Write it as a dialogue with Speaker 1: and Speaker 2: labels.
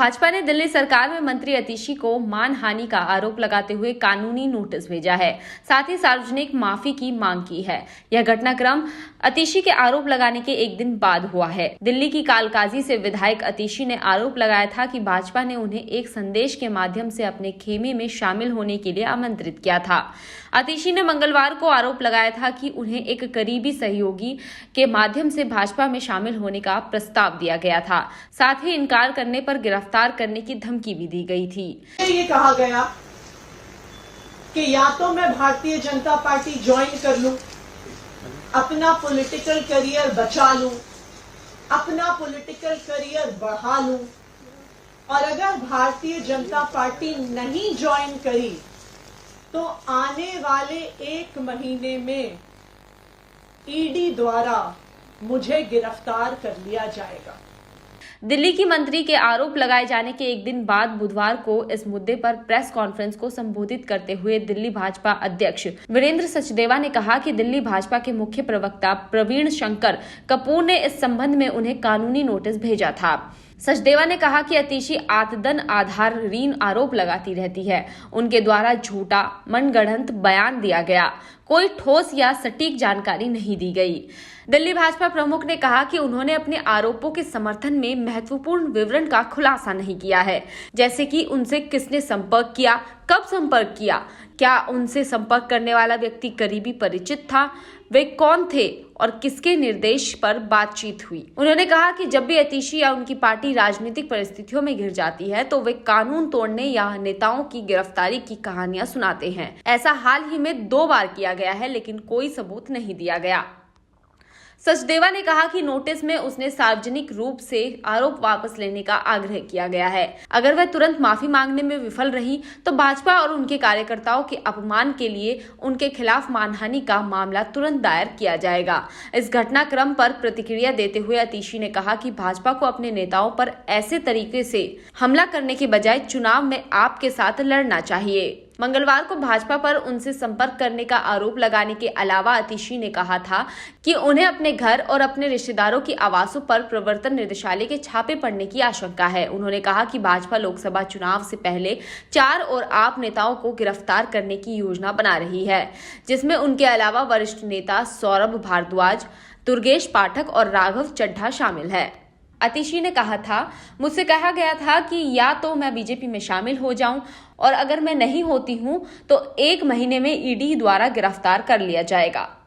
Speaker 1: भाजपा ने दिल्ली सरकार में मंत्री अतिशी को मानहानि का आरोप लगाते हुए कानूनी नोटिस भेजा है। साथ ही सार्वजनिक माफी की मांग की है। यह घटनाक्रम अतिशी के आरोप लगाने के एक दिन बाद हुआ है। दिल्ली की कालकाजी से विधायक अतिशी ने आरोप लगाया था कि भाजपा ने उन्हें एक संदेश के माध्यम से अपने खेमे में शामिल होने के लिए आमंत्रित किया था। अतिशी ने मंगलवार को आरोप लगाया था कि उन्हें एक करीबी सहयोगी के माध्यम से भाजपा में शामिल होने का प्रस्ताव दिया गया था। साथ ही इनकार करने पर गिरफ्तार करने की धमकी भी दी गई थी।
Speaker 2: ये कहा गया कि या तो मैं भारतीय जनता पार्टी ज्वाइन कर लूं, अपना पॉलिटिकल करियर बचा लूं, अपना पॉलिटिकल करियर बढ़ा लूं, और अगर भारतीय जनता पार्टी नहीं ज्वाइन करी तो आने वाले 1 महीने में ईडी द्वारा मुझे गिरफ्तार कर लिया जाएगा।
Speaker 1: दिल्ली की मंत्री के आरोप लगाए जाने के एक दिन बाद बुधवार को इस मुद्दे पर प्रेस कॉन्फ्रेंस को संबोधित करते हुए दिल्ली भाजपा अध्यक्ष वीरेंद्र सचदेवा ने कहा कि दिल्ली भाजपा के मुख्य प्रवक्ता प्रवीण शंकर कपूर ने इस संबंध में उन्हें कानूनी नोटिस भेजा था। सचदेवा ने कहा कि अतिशी आतदन आधारहीन आरोप लगाती रहती है। उनके द्वारा झूठा मनगढ़ंत बयान दिया गया, कोई ठोस या सटीक जानकारी नहीं दी गई। दिल्ली भाजपा प्रमुख ने कहा कि उन्होंने अपने आरोपों के समर्थन में महत्वपूर्ण विवरण का खुलासा नहीं किया है, जैसे कि उनसे किसने संपर्क किया, कब संपर्क किया, क्या उनसे संपर्क करने वाला व्यक्ति करीबी परिचित था, वे कौन थे और किसके निर्देश पर बातचीत हुई। उन्होंने कहा कि जब भी अतिशी या उनकी पार्टी राजनीतिक परिस्थितियों में घिर जाती है तो वे कानून तोड़ने या नेताओं की गिरफ्तारी की कहानियां सुनाते हैं। ऐसा हाल ही में 2 बार किया गया है, लेकिन कोई सबूत नहीं दिया गया। सचदेवा ने कहा कि नोटिस में उसने सार्वजनिक रूप से आरोप वापस लेने का आग्रह किया गया है। अगर वह तुरंत माफी मांगने में विफल रही तो भाजपा और उनके कार्यकर्ताओं के अपमान के लिए उनके खिलाफ मानहानि का मामला तुरंत दायर किया जाएगा। इस घटनाक्रम पर प्रतिक्रिया देते हुए अतिशी ने कहा कि भाजपा को अपने नेताओं पर ऐसे तरीके से हमला करने के बजाय चुनाव में आपके साथ लड़ना चाहिए। मंगलवार को भाजपा पर उनसे संपर्क करने का आरोप लगाने के अलावा अतिशी ने कहा था कि उन्हें अपने घर और अपने रिश्तेदारों की आवासों पर प्रवर्तन निदेशालय के छापे पड़ने की आशंका है। उन्होंने कहा कि भाजपा लोकसभा चुनाव से पहले 4 और आप नेताओं को गिरफ्तार करने की योजना बना रही है, जिसमें उनके अलावा वरिष्ठ नेता सौरभ भारद्वाज, दुर्गेश पाठक और राघव चड्ढा शामिल है। अतिशी ने कहा था, मुझसे कहा गया था कि या तो मैं बीजेपी में शामिल हो जाऊं और अगर मैं नहीं होती हूं तो 1 महीने में ईडी द्वारा गिरफ्तार कर लिया जाएगा।